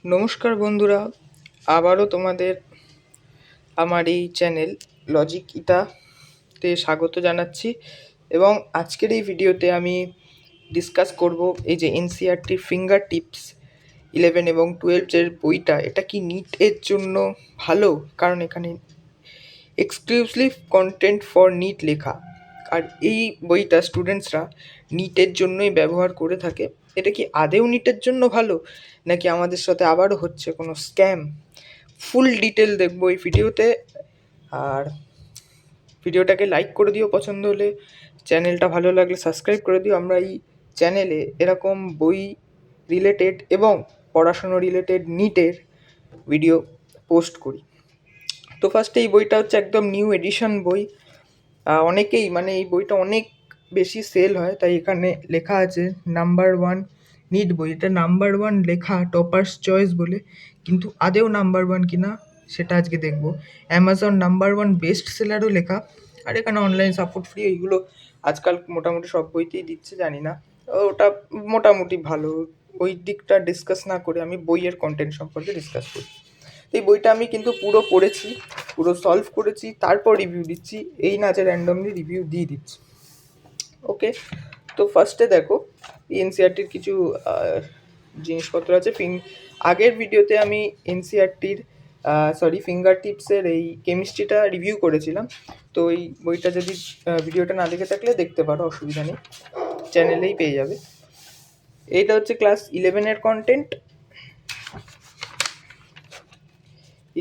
নমস্কার বন্ধুরা, আবারও তোমাদের আমার এই চ্যানেল লজিক ইটাতে স্বাগত জানাচ্ছি। এবং আজকের এই ভিডিওতে আমি ডিসকাস করব এই যে এনসিইআরটির ফিঙ্গার টিপস 11 এবং 12 বইটা, এটা কি নিটের জন্য ভালো? কারণ এখানে এক্সক্লুসিভ কন্টেন্ট ফর নিট লেখা, আর এই বইটা স্টুডেন্টসরা নিটের জন্যই ব্যবহার করে থাকে। এটা কি আদেও নিটের জন্য ভালো, নাকি আমাদের সাথে আবারও হচ্ছে কোনো স্ক্যাম? ফুল ডিটেল দেখবো এই ভিডিওতে। আর ভিডিওটাকে লাইক করে দিও পছন্দ হলে, চ্যানেলটা ভালো লাগলে সাবস্ক্রাইব করে দিও। আমরা এই চ্যানেলে এরকম বই রিলেটেড এবং পড়াশুনো রিলেটেড নিটের ভিডিও পোস্ট করি। তো ফার্স্টে এই বইটা হচ্ছে একদম নিউ এডিশন বই। অনেকেই মানে এই বইটা অনেক বেশি সেল হয়, তাই এখানে লেখা আছে নাম্বার 1 নিট বই। এটা নাম্বার 1 লেখা টপার্স চয়েস বলে, কিন্তু আদেও নাম্বার 1 কিনা সেটা আজকে দেখব। অ্যামাজন নাম্বার 1 বেস্ট সেলারও লেখা, আর এখানে অনলাইন সাপোর্ট ফ্রি। এইগুলো আজকাল মোটামুটি সব বইতেই দিচ্ছে, জানি না ওটা মোটামুটি ভালো। ওই দিকটা ডিসকাস না করে আমি বইয়ের কন্টেন্ট সম্পর্কে ডিসকাস করি। এই বইটা আমি কিন্তু পুরো পড়েছি, পুরো সলভ করেছি, তারপর রিভিউ দিচ্ছি। এই না যে র্যান্ডমলি রিভিউ দিয়ে দিচ্ছি। ওকে, তো ফার্স্টে দেখো এনসিইআরটির কিছু জিনিসপত্র আছে। আগের ভিডিওতে আমি এনসিইআরটির ফিঙ্গার টিপসের এই কেমিস্ট্রিটা রিভিউ করেছিলাম। তো এই বইটা যদি ভিডিওটা না দেখে থাকলে দেখতে পারো, অসুবিধা নেই, চ্যানেলেই পেয়ে যাবে। এইটা হচ্ছে ক্লাস 11-এর কন্টেন্ট।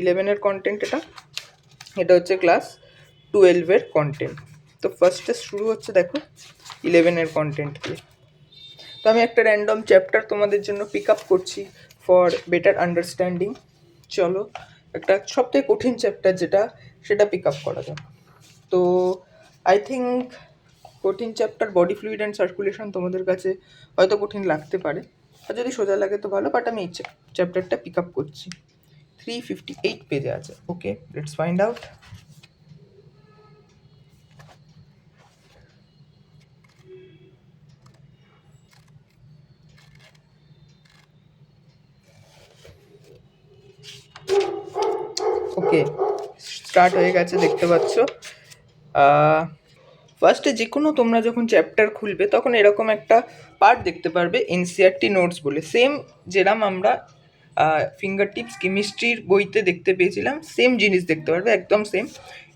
11-এর কন্টেন্ট এটা হচ্ছে ক্লাস 12-এর কন্টেন্ট। তো ফার্স্টে শুরু হচ্ছে দেখো 11-এর কন্টেন্ট দিয়ে। তো আমি একটা র্যান্ডম চ্যাপ্টার তোমাদের জন্য পিক আপ করছি ফর বেটার আন্ডারস্ট্যান্ডিং। চলো একটা সবথেকে কঠিন চ্যাপ্টার যেটা, সেটা পিক আপ করা যাক। তো আই থিঙ্ক কঠিন chapter body fluid and circulation তোমাদের কাছে হয়তো কঠিন লাগতে পারে, আর যদি সোজা লাগে তো ভালো। বাট আমি এই চ্যাপ্টারটা পিক আপ করছি। 358 পেজে আছে। Okay, let's find out. Okay, start হয়ে গেছে, দেখতে পাচ্ছ। ফার্স্টে যে কোনো তোমরা যখন চ্যাপ্টার খুলবে তখন এরকম একটা পার্ট দেখতে পারবে এনসিইআরটি নোটস বলে। সেম যেরকম আমরা ফিঙ্গার টিপস কেমিস্ট্রির বইতে দেখতে পেয়েছিলাম, সেম জিনিস দেখতে পারবে, একদম সেম।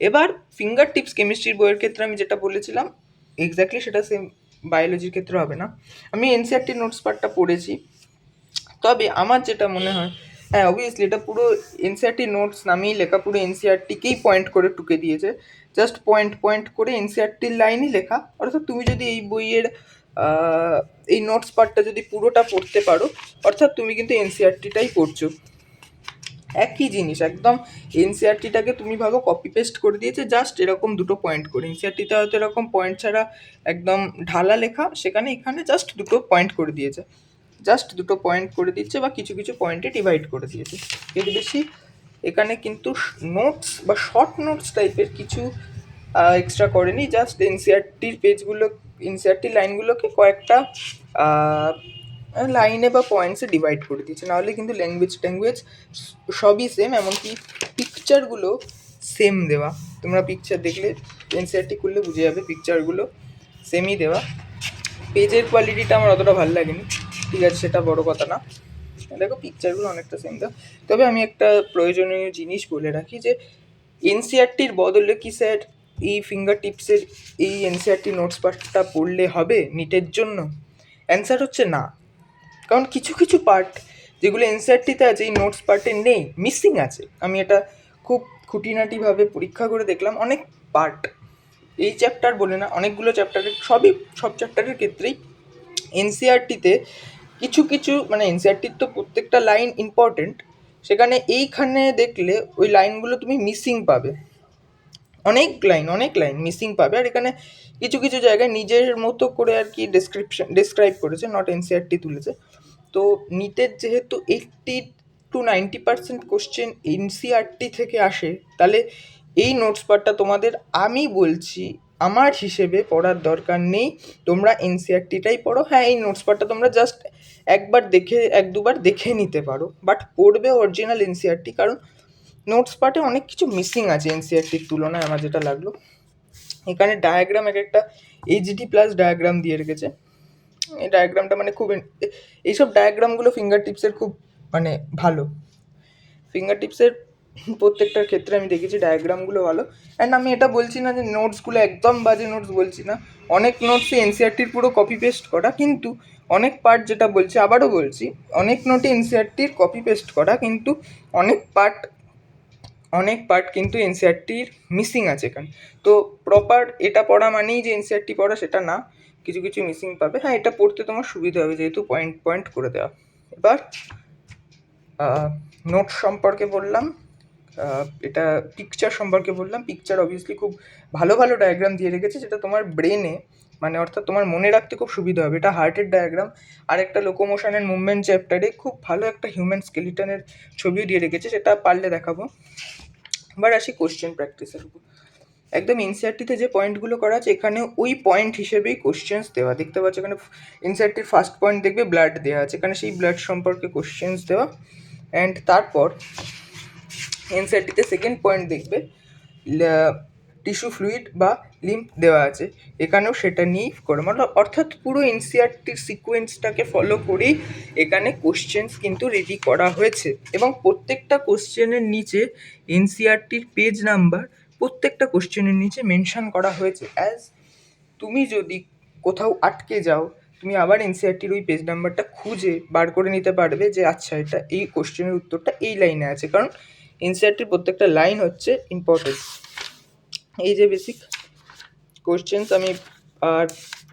এবার ফিঙ্গার টিপস কেমিস্ট্রির বইয়ের ক্ষেত্রে আমি যেটা বলেছিলাম এক্স্যাক্টলি সেটা সেম বায়োলজির ক্ষেত্রে হবে না। আমি এনসিইআরটি নোটস পার্টটা পড়েছি, তবে আমার যেটা মনে হয়, হ্যাঁ অবভিয়াসলি এটা পুরো এনসিইআরটি নোটস নামেই লেখা, পুরো এনসিইআরটিকেই পয়েন্ট করে টুকে দিয়েছে। জাস্ট পয়েন্ট পয়েন্ট করে এনসিইআরটির লাইনই লেখা। অর্থাৎ তুমি যদি এই বইয়ের এই নোটস পার্টটা যদি পুরোটা পড়তে পারো, অর্থাৎ তুমি কিন্তু এনসিইআরটিটাই পড়ছো। একই জিনিস একদম। এনসিইআরটিটাকে তুমি ভাবো কপি পেস্ট করে দিয়েছে, জাস্ট এরকম দুটো পয়েন্ট করে। এনসিইআরটিতে হয়তো এরকম পয়েন্ট ছাড়া একদম ঢালা লেখা, সেখানে এখানে জাস্ট দুটো পয়েন্ট করে দিয়েছে, জাস্ট দুটো পয়েন্ট করে দিচ্ছে, বা কিছু কিছু পয়েন্টে ডিভাইড করে দিয়েছে, এর বেশি এখানে কিন্তু নোটস বা শর্ট নোটস টাইপের কিছু এক্সট্রা করেনি। জাস্ট এনসিইআরটির পেজগুলো, এনসিইআরটির লাইনগুলোকে কয়েকটা লাইনে বা পয়েন্টসে ডিভাইড করে দিয়েছে। নাহলে কিন্তু ল্যাঙ্গুয়েজ সবই সেম, এমনকি পিকচারগুলো সেম দেওয়া। তোমরা পিকচার দেখলে এনসিইআরটি খুললে বুঝে যাবে, পিকচারগুলো সেমই দেওয়া। পেজের কোয়ালিটিটা আমার অতটা ভালো লাগেনি, ঠিক আছে, সেটা বড় কথা না। দেখো পিকচারগুলো অনেকটা সেম দেওয়া। তবে আমি একটা প্রয়োজনীয় জিনিস বলে রাখি, যে এনসিইআরটির বদলে কি স্যার এই ফিঙ্গার টিপসের এই এনসিইআরটি নোটস পার্টটা পড়লে হবে নিটের জন্য? অ্যান্সার হচ্ছে না। কারণ কিছু কিছু পার্ট যেগুলো এনসিইআরটিতে আছে এই নোটস পার্টে নেই, মিসিং আছে। আমি এটা খুব খুঁটিনাটিভাবে পরীক্ষা করে দেখলাম। অনেক পার্ট, এই চ্যাপ্টার বলে না, অনেকগুলো চ্যাপ্টারের সব চ্যাপ্টারের ক্ষেত্রেই এনসিইআরটিতে কিছু কিছু, মানে এনসিইআরটির তো প্রত্যেকটা লাইন ইম্পর্টেন্ট, সেখানে এইখানে দেখলে ওই লাইনগুলো তুমি মিসিং পাবে। অনেক লাইন মিসিং পাবে। আর এখানে কিছু কিছু জায়গায় নিজের মতো করে আর কি ডেসক্রাইব করেছে, নট এনসিইআরটি তুলেছে। তো নিটের যেহেতু 80-90% কোশ্চেন এনসিইআরটি থেকে আসে, তাহলে এই নোটস পার্টটা তোমাদের আমি বলছি আমার হিসেবে পড়ার দরকার নেই, তোমরা এনসিআরটিটাই পড়ো। হ্যাঁ, এই নোটস পার্টটা তোমরা জাস্ট একবার দেখে, এক দুবার দেখে নিতে পারো, বাট পড়বে অরিজিনাল এনসিআরটি, কারণ নোটস পার্টে অনেক কিছু মিসিং আছে এনসিআরটির তুলনায় আমার যেটা লাগলো। এখানে ডায়াগ্রাম এক একটা এইচডি+ ডায়াগ্রাম দিয়ে রেখেছে। এই ডায়াগ্রামটা মানে খুব, এইসব ডায়াগ্রামগুলো ফিঙ্গার টিপসের খুব মানে ভালো। ফিঙ্গার টিপসের প্রত্যেকটার ক্ষেত্রে আমি দেখেছি ডায়াগ্রামগুলো ভালো। অ্যান্ড আমি এটা বলছি না যে নোটসগুলো একদম বাজে নোটস, বলছি না। অনেক নোটসই এনসিআরটির পুরো কপি পেস্ট করা, কিন্তু অনেক পার্ট, যেটা বলছি আবারও বলছি, অনেক নোটে এনসিআরটির কপি পেস্ট করা, কিন্তু অনেক পার্ট কিন্তু এনসিআরটির মিসিং আছে এখানে। তো প্রপার এটা পড়া মানেই যে এনসিআরটি পড়া সেটা না, কিছু কিছু মিসিং পাবে। হ্যাঁ, এটা পড়তে তোমার সুবিধা হবে যেহেতু পয়েন্ট পয়েন্ট করে দেওয়া। এবার নোট সম্পর্কে বললাম, এটা পিকচার সম্পর্কে বললাম। পিকচার অবভিয়াসলি খুব ভালো ভালো ডায়াগ্রাম দিয়ে রেখেছে, যেটা তোমার ব্রেনে মানে অর্থাৎ তোমার মনে রাখতে খুব সুবিধা হবে। এটা হার্টের ডায়াগ্রাম, আর একটা লোকোমোশন অ্যান্ড মুভমেন্ট চ্যাপ্টারে খুব ভালো একটা হিউম্যান স্কেলিটনের ছবিও দিয়ে রেখেছে, সেটা পারলে দেখাবো। এবার আসি কোশ্চেন প্র্যাকটিসের উপর। একদম এনসিআরটিতে যে পয়েন্টগুলো করা আছে এখানে ওই পয়েন্ট হিসেবেই কোশ্চেন্স দেওয়া, দেখতে পাচ্ছ এখানে এনসিআরটির ফার্স্ট পয়েন্ট দেখবে ব্লাড দেওয়া আছে, এখানে সেই ব্লাড সম্পর্কে কোশ্চেন্স দেওয়া। অ্যান্ড তারপর এনসিআরটিতে সেকেন্ড পয়েন্ট দেখবে টিস্যু ফ্লুইড বা লিম্ফ দেওয়া আছে, এখানেও সেটা নিয়েই করে, মানে অর্থাৎ পুরো এনসিআরটির সিকোয়েন্সটাকে ফলো করেই এখানে কোশ্চেন্স কিন্তু রেডি করা হয়েছে। এবং প্রত্যেকটা কোশ্চেনের নিচে এনসিআরটির পেজ নাম্বার প্রত্যেকটা কোশ্চেনের নিচে মেনশন করা হয়েছে। অ্যাজ তুমি যদি কোথাও আটকে যাও, তুমি আবার এনসিআরটির ওই পেজ নাম্বারটা খুঁজে বার করে নিতে পারবে যে আচ্ছা এটা এই কোশ্চেনের উত্তরটা এই লাইনে আছে, কারণ এনসিআরটির প্রত্যেকটা লাইন হচ্ছে ইম্পর্টেন্ট। এই যে বেসিক কোশ্চেন্স আমি, আর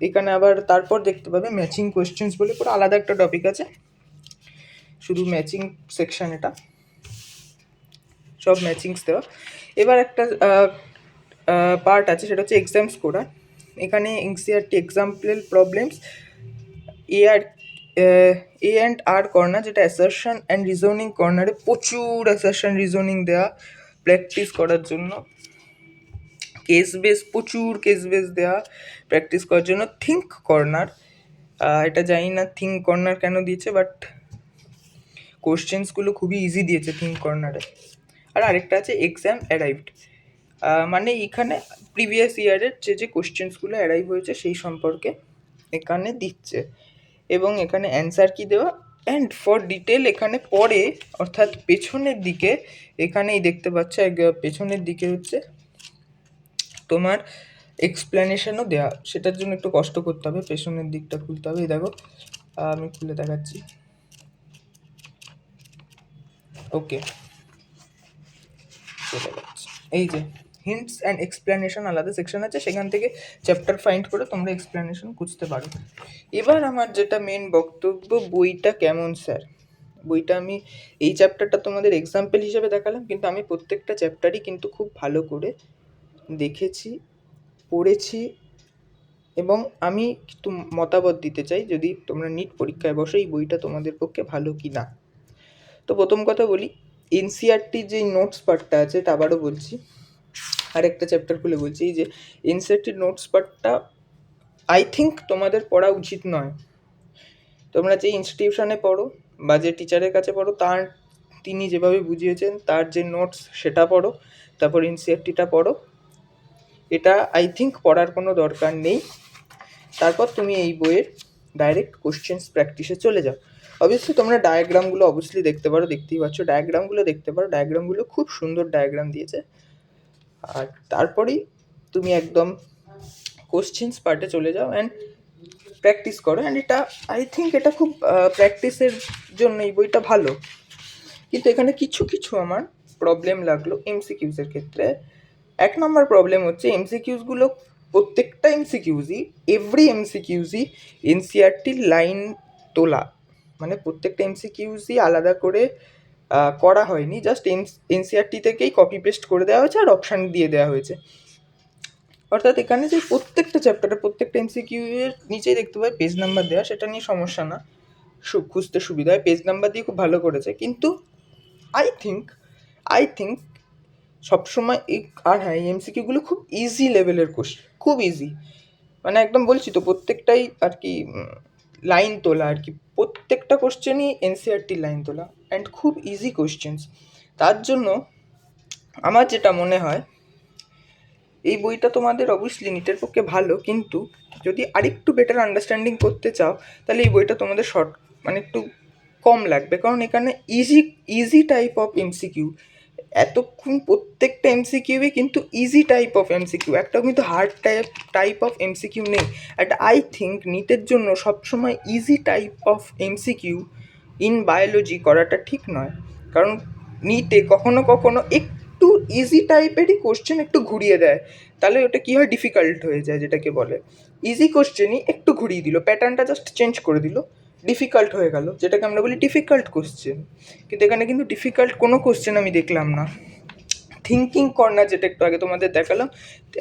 এখানে আবার তারপর দেখতে পাবে ম্যাচিং কোশ্চেন্স বলে পুরো আলাদা একটা টপিক আছে, শুধু ম্যাচিং সেকশন, এটা সব ম্যাচিংস দেওয়া। এবার একটা পার্ট আছে, সেটা হচ্ছে এক্সাম স্কোরার। এখানে NCERT exemplar problems A and R corner, যেটা অ্যাসারশন অ্যান্ড রিজনিং কর্নারে প্রচুর অ্যাসারশন রিজনিং দেওয়া প্র্যাকটিস করার জন্য। কেস বেস, প্রচুর কেস বেস দেওয়া প্র্যাকটিস করার জন্য। থিঙ্ক কর্নার, এটা জানি না থিঙ্ক কর্নার কেন দিয়েছে, বাট কোশ্চেন্সগুলো খুবই ইজি দিয়েছে থিঙ্ক কর্নারে। আর আরেকটা আছে এক্সাম অ্যারাইভড, মানে এখানে প্রিভিয়াস ইয়ারের যে কোশ্চেন্সগুলো অ্যারাইভ হয়েছে সেই সম্পর্কে এখানে দিচ্ছে, এবং এখানে অ্যান্সার কি দেওয়া। অ্যান্ড ফর ডিটেল এখানে পরে, অর্থাৎ পেছনের দিকে, এখানেই দেখতে পাচ্ছ পেছনের দিকে হচ্ছে তোমার এক্সপ্লেনেশনও দেওয়া। সেটার জন্য একটু কষ্ট করতে হবে, পেছনের দিকটা খুলতে হবে। এই দেখো আমি খুলে দেখাচ্ছি। ওকে, চলে যাচ্ছে। এই যে হিন্টস অ্যান্ড এক্সপ্লেনেশন আলাদা সেকশন আছে, সেখান থেকে চ্যাপ্টার ফাইন্ড করে তোমরা এক্সপ্লেনেশন খুঁজতে পারো। এবার আমার যেটা মেন বক্তব্য, বইটা কেমন স্যার। বইটা আমি এই চ্যাপ্টারটা তোমাদের এক্সাম্পল হিসেবে দেখালাম, কিন্তু আমি প্রত্যেকটা চ্যাপ্টারই কিন্তু খুব ভালো করে দেখেছি, পড়েছি, এবং আমি একটু মতামত দিতে চাই যদি তোমরা নিট পরীক্ষায় বসো এই বইটা তোমাদের পক্ষে ভালো কি না। তো প্রথম কথা বলি, এনসিআরটির যে নোটস পার্টটা আছে, এটা আবারও বলছি, আরেকটা চ্যাপ্টার খুলে বলছি, এই যে এনসিআরটির নোটস পার্টটা আই থিঙ্ক তোমাদের পড়া উচিত নয়। তোমরা যে ইনস্টিটিউশনে পড়ো বা যে টিচারের কাছে পড়ো, তিনি যেভাবে বুঝিয়েছেন তার যে নোটস সেটা পড়ো, তারপর এনসিআরটিটা পড়ো। এটা আই থিঙ্ক পড়ার কোনো দরকার নেই। তারপর তুমি এই বইয়ের ডাইরেক্ট কোশ্চেন্স প্র্যাকটিসে চলে যাও। অবভিয়াসলি তোমরা ডায়াগ্রামগুলো অবভিয়াসলি দেখতে পারো, দেখতেই পাচ্ছ ডায়াগ্রামগুলো দেখতে পারো, ডায়াগ্রামগুলো খুব সুন্দর ডায়াগ্রাম দিয়েছে। আর তারপরেই তুমি একদম কোশ্চেন্স পার্টে চলে যাও অ্যান্ড প্র্যাকটিস করো। অ্যান্ড এটা আই থিঙ্ক এটা খুব প্র্যাকটিসের জন্য এই বইটা ভালো। কিন্তু এখানে কিছু কিছু আমার প্রবলেম লাগলো এমসিকিউজের ক্ষেত্রে। এক নম্বর প্রবলেম হচ্ছে এমসিকিউজগুলো, প্রত্যেকটা এমসিকিউজই, এভরি এমসিকিউজই এনসিআরটির লাইন তোলা, মানে প্রত্যেকটা এমসিকিউজই আলাদা করে করা হয়নি, জাস্ট এনসিআরটি থেকেই কপি পেস্ট করে দেওয়া হয়েছে আর অপশান দিয়ে দেওয়া হয়েছে। অর্থাৎ এখানে যে প্রত্যেকটা চ্যাপ্টারে প্রত্যেকটা এমসিকিউ এর নিচেই দেখতে পাই পেজ নাম্বার দেওয়া, সেটা নিয়ে সমস্যা না, খুঁজতে সুবিধা হয়, পেজ নাম্বার দিয়ে খুব ভালো করেছে। কিন্তু আই থিঙ্ক সবসময় এই, আর হ্যাঁ এই এমসিকিউগুলো খুব ইজি লেভেলের খুব ইজি, মানে একদম বলছি তো প্রত্যেকটাই আর কি লাইন তোলা আর কি, প্রত্যেকটা কোশ্চেনই এনসিআরটির লাইন তোলা অ্যান্ড খুব ইজি কোশ্চেন্স। তার জন্য আমার যেটা মনে হয় এই বইটা তোমাদের অবভিয়াসলি নিটের পক্ষে ভালো, কিন্তু যদি আরেকটু বেটার আন্ডারস্ট্যান্ডিং করতে চাও তাহলে এই বইটা তোমাদের শর্ট মানে একটু কম লাগবে, কারণ এখানে easy easy type of MCQ, এতক্ষণ প্রত্যেকটা এমসিকিউই কিন্তু ইজি টাইপ অফ এমসিকিউ, একটাও কিন্তু হার্ড টাইপ অফ এমসিকিউ নেই। অ্যান্ড আই থিঙ্ক নিটের জন্য সবসময় easy type of MCQ in biology করাটা ঠিক নয়, কারণ নিটে কখনো কখনো একটু ইজি টাইপেরই কোশ্চেন একটু ঘুরিয়ে দেয়, তাহলে ওটা কী হয়, ডিফিকাল্ট হয়ে যায়, যেটাকে বলে ইজি কোশ্চেনই একটু ঘুরিয়ে দিল, প্যাটার্নটা জাস্ট চেঞ্জ করে দিল, ডিফিকাল্ট হয়ে গেল, যেটাকে আমরা বলি ডিফিকাল্ট কোশ্চেন। কিন্তু এখানে কিন্তু ডিফিকাল্ট কোনো কোশ্চেন আমি দেখলাম না। থিঙ্কিং কর্নার যেটা একটু আগে তোমাদের দেখালাম,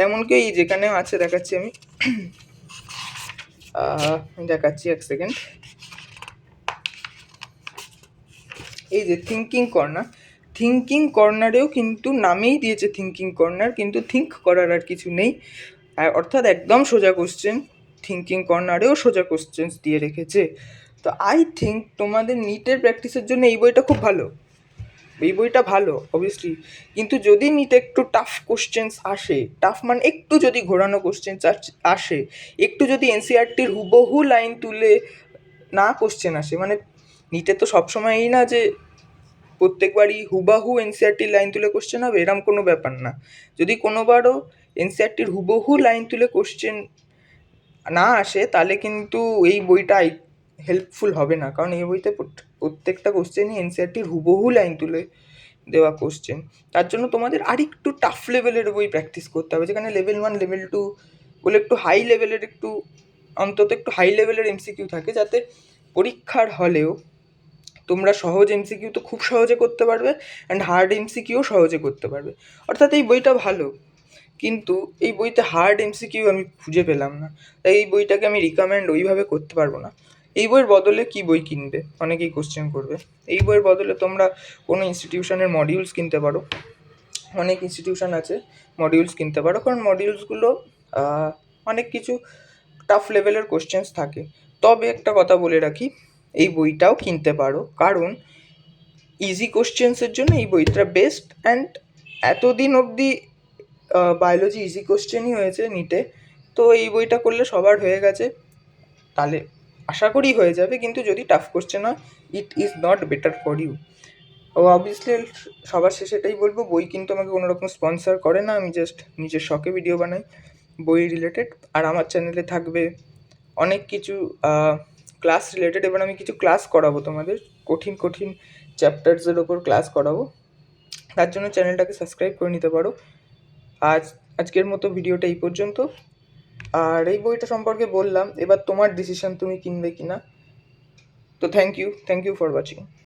এমনকি এই যেখানে আছে দেখাচ্ছি আমি, দেখাচ্ছি এক সেকেন্ড, এই যে থিঙ্কিং কর্নারেও কিন্তু নামেই দিয়েছে থিঙ্কিং কর্নার, কিন্তু থিঙ্ক করার আর কিছু নেই, অর্থাৎ একদম সোজা কোশ্চেন, থিঙ্কিং কর্নারেও সোজা কোশ্চেন্স দিয়ে রেখেছে। তো আই থিঙ্ক তোমাদের নিটের প্র্যাকটিসের জন্য এই বইটা খুব ভালো, এই বইটা ভালো অবভিয়াসলি, কিন্তু যদি নিতে একটু টাফ কোশ্চেন্স আসে, টাফ মানে একটু যদি ঘোরানো কোশ্চেন্স আসে, একটু যদি এনসিআরটির হুবহু লাইন তুলে না কোশ্চেন আসে, মানে নিতে তো সবসময় এই না যে প্রত্যেকবারই হুবাহু এনসিআরটির লাইন তুলে কোশ্চেন হবে, এরম কোনো ব্যাপার না। যদি কোনোবারও এনসিআরটির হুবহু লাইন তুলে কোশ্চেন না আসে, তাহলে কিন্তু এই বইটা হেল্পফুল হবে না, কারণ এই বইতে প্রত্যেকটা কোশ্চেনই এনসিআরটির হুবহু লাইন তুলে দেওয়া কোশ্চেন। তার জন্য তোমাদের আরেকটু টাফ লেভেলের বই প্র্যাকটিস করতে হবে, যেখানে লেভেল 1 লেভেল 2 বলে একটু হাই লেভেলের, একটু অন্তত একটু হাই লেভেলের এমসিকিউ থাকে, যাতে পরীক্ষার হলেও তোমরা সহজ এমসিকিউ তো খুব সহজে করতে পারবে অ্যান্ড হার্ড এমসিকিউও সহজে করতে পারবে। অর্থাৎ এই বইটা ভালো, কিন্তু এই বইতে হার্ড এমসিকিউ আমি খুঁজে পেলাম না, তাই এই বইটাকে আমি রিকমেন্ড ওইভাবে করতে পারবো না। এই বইয়ের বদলে কি বই কিনবে, অনেকেই কোশ্চেন করবে, এই বইয়ের বদলে তোমরা কোনো ইনস্টিটিউশনের মডিউলস কিনতে পারো, অনেক ইনস্টিটিউশন আছে, মডিউলস কিনতে পারো, কারণ মডিউলসগুলো অনেক কিছু টাফ লেভেলের কোশ্চেন্স থাকে। তবে একটা কথা বলে রাখি, এই বইটাও কিনতে পারো, কারণ ইজি কোশ্চেন্সের জন্য এই বইটা বেস্ট। অ্যান্ড এতদিন অবধি বায়োলজি ইজি কোশ্চেনই হয়েছে নিটে, তো এই বইটা করলে সবার হয়ে গেছে, তাহলে আশা করি হয়ে যাবে, কিন্তু যদি টাফ কোশ্চেন হয় it is not better for you. ও অবভিয়াসলি সবার শেষে এটাই বলবো, বই কিন্তু আমাকে কোনো রকম স্পন্সার করে না, আমি জাস্ট নিজের শখে ভিডিও বানাই বই রিলেটেড। আর আমার চ্যানেলে থাকবে অনেক কিছু ক্লাস রিলেটেড, এবার আমি কিছু ক্লাস করাবো তোমাদের, কঠিন কঠিন চ্যাপ্টার্সের ওপর ক্লাস করাবো, তার জন্য চ্যানেলটাকে সাবস্ক্রাইব করে নিতে পারো। আজকের মতো ভিডিওটা এই পর্যন্ত। আর এই বইটা সম্পর্কে বললাম, এবার তোমার ডিসিশন তুমি কিনবে কি না। তো থ্যাংক ইউ ফর ওয়াচিং।